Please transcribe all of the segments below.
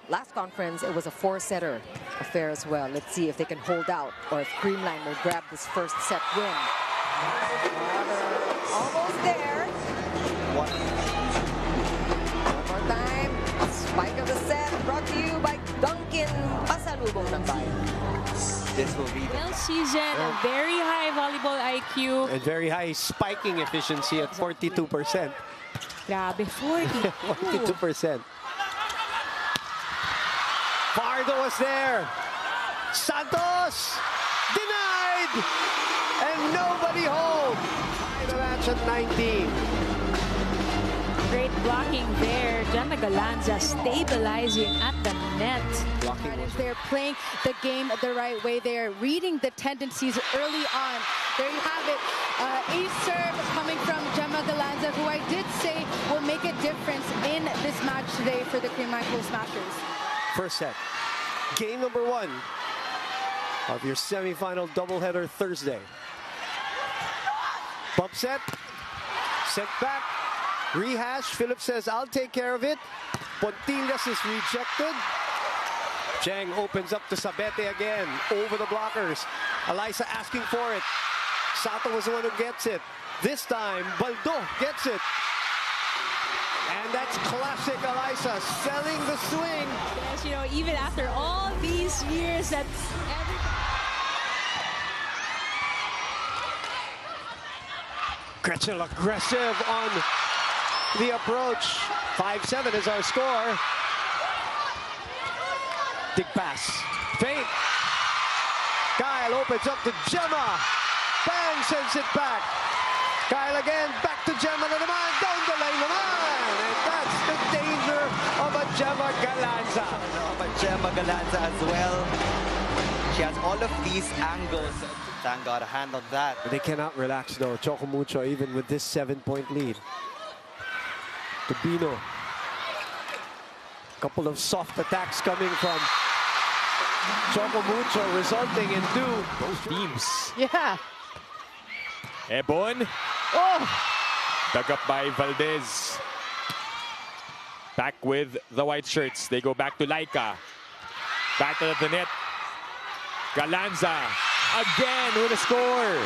last conference, it was a 4-setter affair as well. Let's see if they can hold out or if Creamline will grab this first set win. Almost there. One more time. Spike of the set brought to you by Duncan Pasalubong ng Bayan. This will be well seasoned, a very high volleyball IQ. And very high spiking efficiency at 42%. Grabe, 42%. Pardo was there. Santos denied. And nobody home. The match at 19. Great blocking there. Jema Galanza stabilizing at the net. They're playing the game the right way. They're reading the tendencies early on. There you have it. Ace serve coming from Jema Galanza, who I did say will make a difference in this match today for the Creamline Smashers. First set. Game number 1 of your semifinal doubleheader Thursday. Bump set. Set back. Rehash. Philip says, I'll take care of it. Pontillas is rejected. Cheng opens up to Sabete again. Over the blockers. Elisa asking for it. Sato was the one who gets it. This time, Baldo gets it. And that's classic Elisa selling the swing. Yes, you know, even after all these years, that's Gretchen aggressive on the approach. 5-7 is our score. Dig pass. Feint. Kyle opens up to Jema. Bang, sends it back. Kyle again, back to Jema na naman. Down the line naman. And that's the danger of a Jema Galanza. of a Jema Galanza as well. She has all of these angles. Tang got a hand on that. They cannot relax though. Choco Mucho, even with this 7-point lead. Tubino. Couple of soft attacks coming from Choco Mucho, resulting in both teams. Yeah. Ebon. Oh! Dug up by Valdez. Back with the white shirts. They go back to Laika. Back to the net. Galanza again with a score.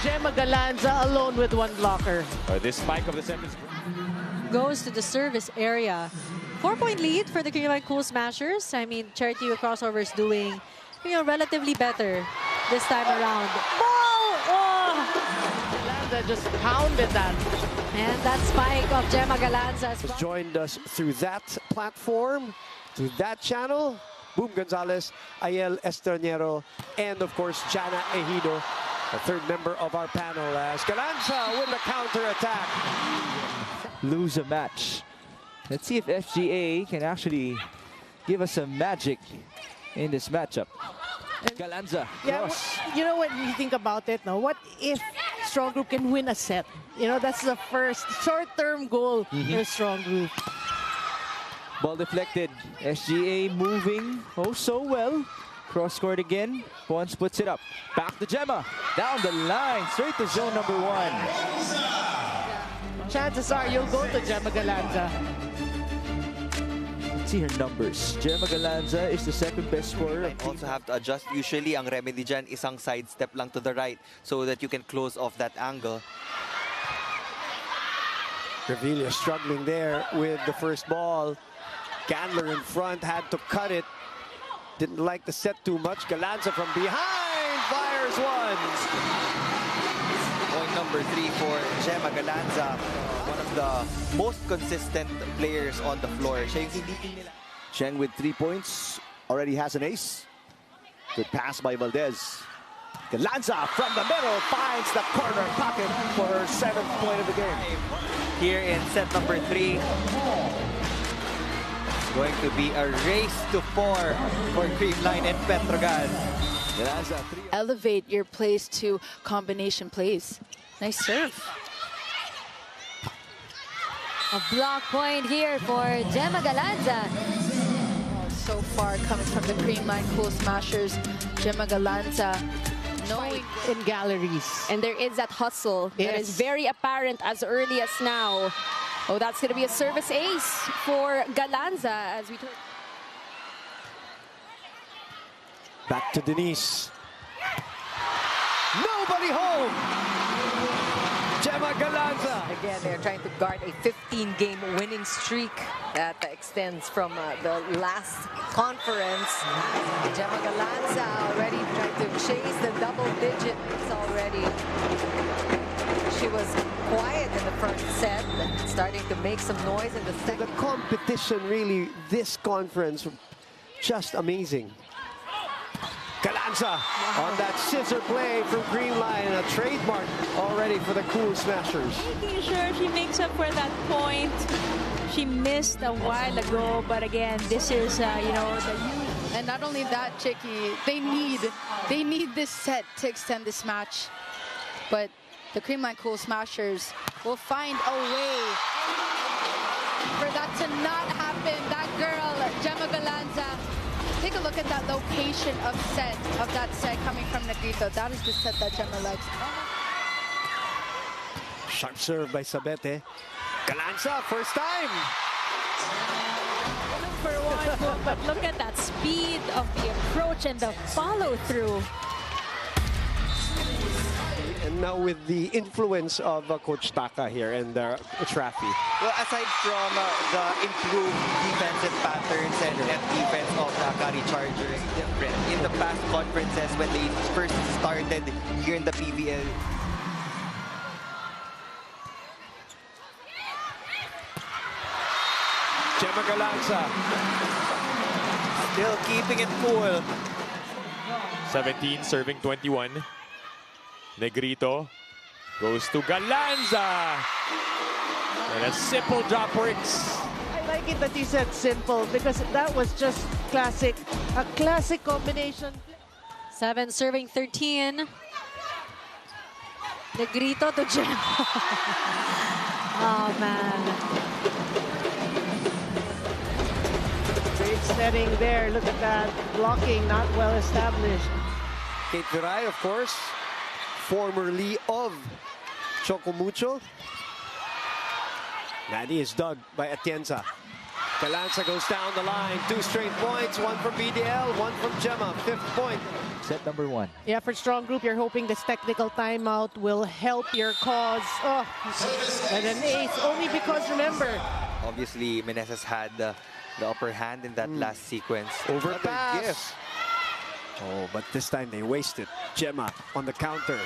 Jema Galanza alone with one blocker. This spike of the second goes to the service area. 4-point lead for the Greenline Smashers. I mean, Charity crossover is doing, relatively better this time around. Oh! Galanza just pounded that. And that spike of Jema Galanza has joined us through that platform, through that channel. Boom Gonzalez, Ayel Estranero, and of course, Jana Ejido, the third member of our panel, as Galanza with the counter-attack. Lose a match. Let's see if FGA can actually give us some magic in this matchup. Galanza, cross. You know what you think about it now? What if Strong Group can win a set? That's the first short-term goal for Strong Group. Ball deflected. SGA moving so well. Cross court again. Pons puts it up. Back to Jema. Down the line. Straight to zone number 1. Chances are you'll go to Jema Galanza. Let's see her numbers. Jema Galanza is the second best scorer. You also have to adjust. Usually, ang remedy dyan, isang sidestep lang to the right so that you can close off that angle. Revilla struggling there with the first ball. Gandler in front, had to cut it. Didn't like the set too much. Galanza from behind, fires one. Point number 3 for Jema Galanza. One of the most consistent players on the floor. Cheng with 3 points, already has an ace. Good pass by Valdez. Galanza from the middle finds the corner pocket for her 7th point of the game. Here in set number 3. Going to be a race to 4 for Creamline and Petrogas. Elevate your plays to combination plays. Nice serve. a block point here for Jema Galanza. So far coming from the Creamline Smashers, Jema Galanza knowing in galleries. And there is that hustle that is very apparent as early as now. Oh, that's going to be a service ace for Galanza as we turn. Back to Denise. Nobody home. Jema Galanza. Again, they're trying to guard a 15-game winning streak that extends from the last conference. Jema Galanza already trying to chase the double digits already. She was quiet in the first set, starting to make some noise in the second. The competition really, this conference, just amazing. Galanza on that scissor play from Greenline, and a trademark already for the Cool Smashers. Making sure she makes up for that point. She missed a while ago, but again, this is, you know, And not only that, Chicky, they need this set to extend this match. But the Creamline Cool Smashers will find a way for that to not happen. That girl, Jema Galanza. Take a look at that location of that set coming from Negrito. That is the set that Jema likes. Sharp serve by Sabete. Galanza, first time. for one, but look at that speed of the approach and the follow-through. And now with the influence of Coach Taka here and Trafi. Well, aside from the improved defensive patterns and net defense of the Akari Chargers, in the past conferences when they first started here in the PVL, Jema Galanza still keeping it cool. 17 serving 21. Negrito goes to Galanza. And a simple drop works. I like it that you said simple because that was just a classic combination. 7 serving 13. Negrito to Jema. Oh, man. Great setting there. Look at that. Blocking not well established. Kate Viray, of course, formerly of Chocomucho. Nadi is dug by Atienza. Galanza goes down the line. 2 straight points. 1 from BDL, 1 from Jema. 5th point. Set number 1. Yeah, for Strong Group, you're hoping this technical timeout will help your cause. Oh, and an ace. Only because, remember, Obviously, Meneses had the upper hand in that last sequence. Overpass. Oh, but this time they wasted. Jema on the counter.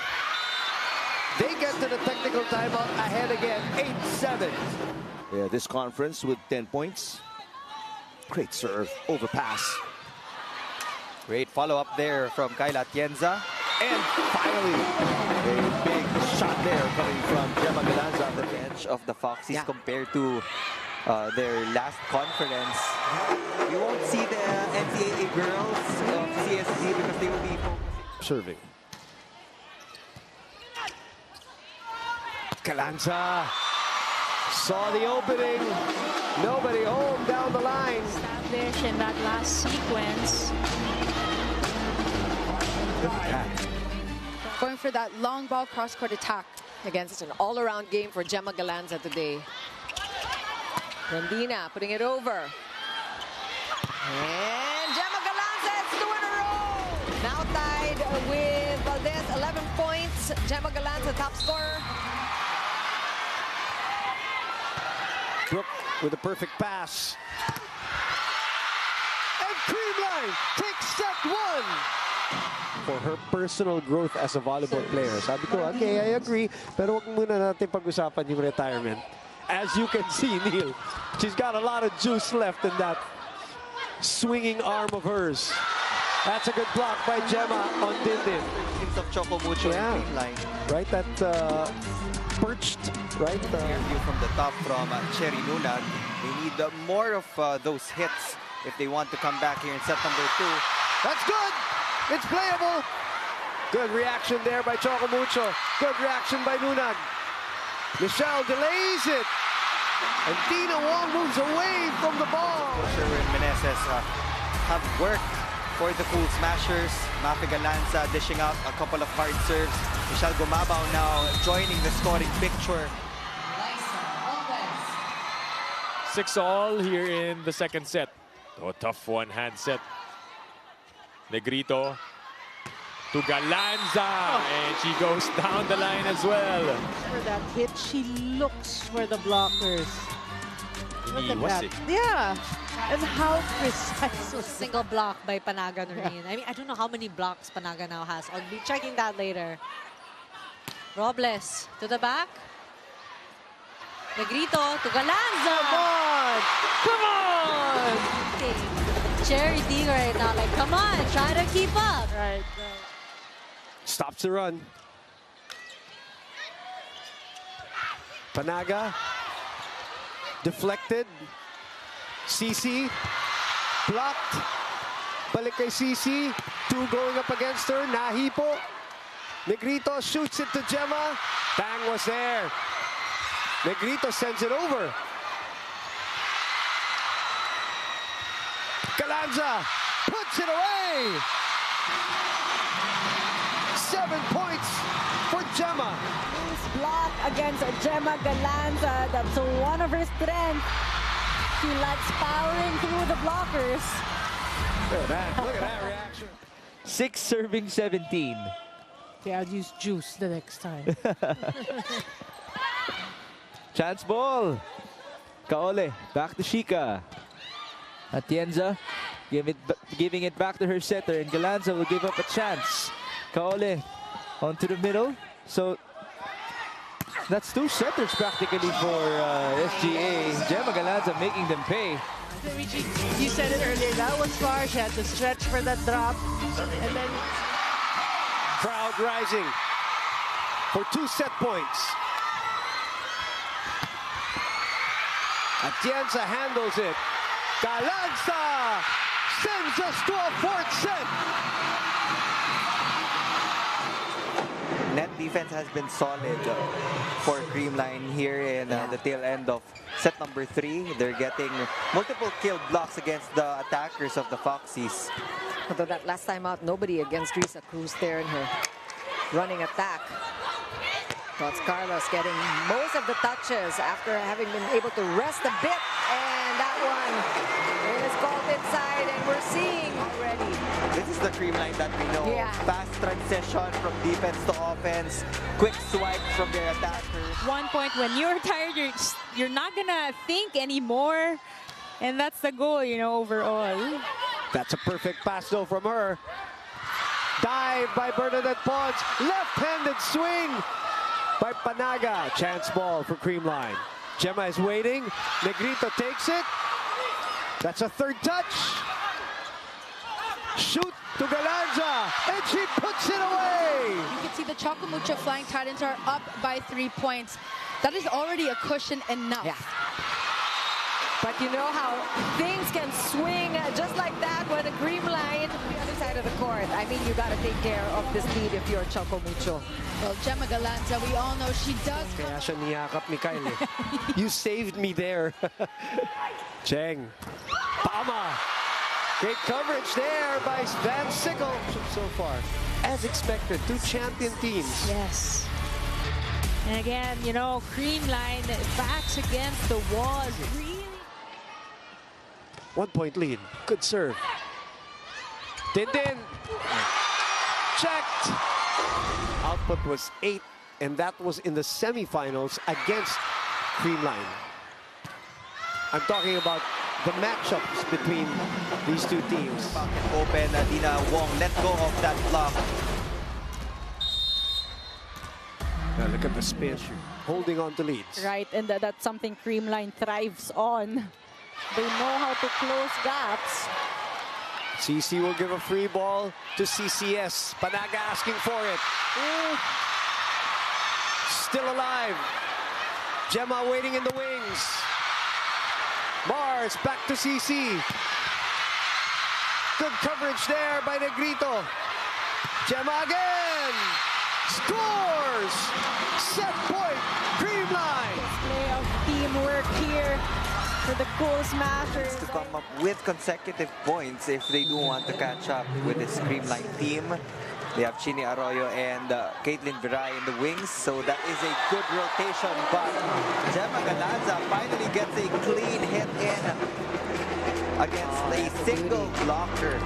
They get to the technical timeout ahead again. 8-7. Yeah, this conference with 10 points. Great serve. Overpass. Great follow-up there from Kayla Atienza. And finally, a big shot there coming from Jema Galanza on the Edge of the Foxies compared to their last conference. We won't see the NCAA girls of CSG because they will be focusing. Serving. Galanza saw the opening. Nobody home down the line. Established in that last sequence. Going for that long ball cross-court attack. Against an all-around game for Jema Galanza today. Randina putting it over. And Jema Galanza, it's 2 in a row. Now tied with Valdez, 11 points. Jema Galanza, top scorer. Brooke with a perfect pass. And Creamline takes set 1. For her personal growth as a volleyball player. Sabi ko, okay, I agree. Pero wag muna natin pag-usapan yung retirement. As you can see, Neil, she's got a lot of juice left in that swinging arm of hers. That's a good block by Jema on Dindin. Of Chocomucho and Greenline. Right, that perched, right? View from the top from Cherry Nunag. They need more of those hits if they want to come back here in set number 2. That's good. It's playable. Good reaction there by Chocomucho. Good reaction by Nunag. Michelle delays it. And Dina Wong moves away from the ball. Sherwin and Meneses have worked for the Cool Smashers. Mafi Galanza dishing out a couple of hard serves. Michelle Gumabao now joining the scoring picture. 6-all here in the second set. Oh, tough one-hand set. Negrito to Galanza, and she goes down the line as well. For that hit, she looks for the blockers. Look at that. Yeah, and how precise was Single block by Panaga Noreen. I mean, I don't know how many blocks Panaga now has. I'll be checking that later. Robles to the back. Negrito to Galanza. Come on! Cherry D right now. Like, come on, try to keep up. Right. Stops the run. Panaga. Deflected. CC. Blocked. Balik kay CC. 2 going up against her. Nahipo. Negrito shoots it to Jema. Tang was there. Negrito sends it over. Galanza puts it away. 7 points for Jema. Loose block against Jema Galanza. That's one of her strengths. She likes powering through the blockers. Look at that. Look at that reaction. 6 serving 17. Okay, I'll use juice the next time. Chance ball. Kaole, back to Shika. Atienza giving it back to her setter, and Galanza will give up a chance. Kaole onto the middle. So that's 2 setters practically for SGA. Jema Galanza making them pay. You said it earlier, that was far. She had to stretch for that drop. And then Crowd rising for 2 set points. Atienza handles it. Galanza sends us to a 4th set. Net defense has been solid for Creamline here in the tail end of set number 3. They're getting multiple kill blocks against the attackers of the Foxies. Although that last time out, nobody against Risa Cruz there in her running attack. That's Carlos getting most of the touches after having been able to rest a bit. And that one is called inside, and we're seeing already. This is the Creamline that we know. Yeah. Fast transition from defense to offense. Quick swipe from their attackers. One point, when you're tired, you're not gonna think anymore. And that's the goal, you know, overall. That's a perfect pass though from her. Dive by Bernadette Pons. Left-handed swing by Panaga. Chance ball for Creamline. Jema is waiting. Negrito takes it. That's a 3rd touch. Shoot to Galanza, and she puts it away. You can see the Chocomucho Flying Titans are up by 3 points. That is already a cushion enough. Yeah. But you know how things can swing just like that when a Greenline on the other side of the court. I mean, you got to take care of this lead if you're Chocomucho. Well, Jema Galanza, we all know she does. Kaya siya niyakap ni Kyle. You saved me there. Cheng. Tama. Great coverage there by Van Sickle so far. As expected, 2 champion teams. Yes. And again, you know, Creamline backs against the wall. Really? 1 point lead. Good serve. Din. Checked. Output was 8, and that was in the semifinals against Creamline. I'm talking about the matchups between these 2 teams. Open, Dina Wong let go of that block. Now look at the spin. Holding on to leads. Right, and that's something Creamline thrives on. They know how to close gaps. CC will give a free ball to CCS. Panaga asking for it. Still alive. Jema waiting in the wings. Mars back to CC. Good coverage there by Negrito. Jema again. Scores! Set point, Creamline. Display of teamwork here for the Cool Smashers. To come up with consecutive points if they do want to catch up with this Creamline team. They have Chini Arroyo and Caitlin Viray in the wings, so that is a good rotation. But Jema Galanza finally gets a clean hit in against a single blocker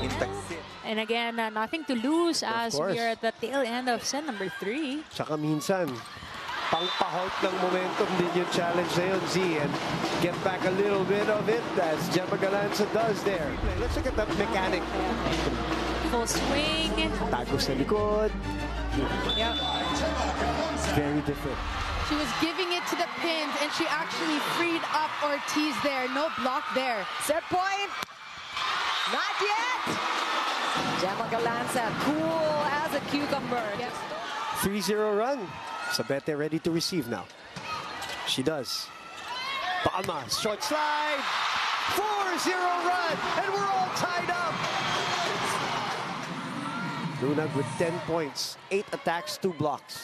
in Taksit. And again, nothing to lose as we are at the tail end of set number 3. Tsaka minsan, pang-pahalt ng momentum din yung challenge na yun, Z, and get back a little bit of it as Jema Galanza does there. Let's look at that mechanic. Full swing. Tago sa likod. Yep. Very different. She was giving it to the pins, and she actually freed up Ortiz there. No block there. Set point. Not yet. Jema Galanza, cool as a cucumber. Yes. 3-0 run. Sabete ready to receive now. She does. Palma, short slide. 4-0 run, and we're all tied up. Lunag with 10 points, 8 attacks, 2 blocks.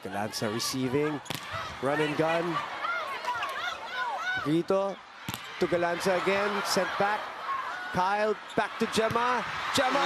Galanza receiving, run and gun. Grito to Galanza again, sent back. Kyle back to Jema. Jema!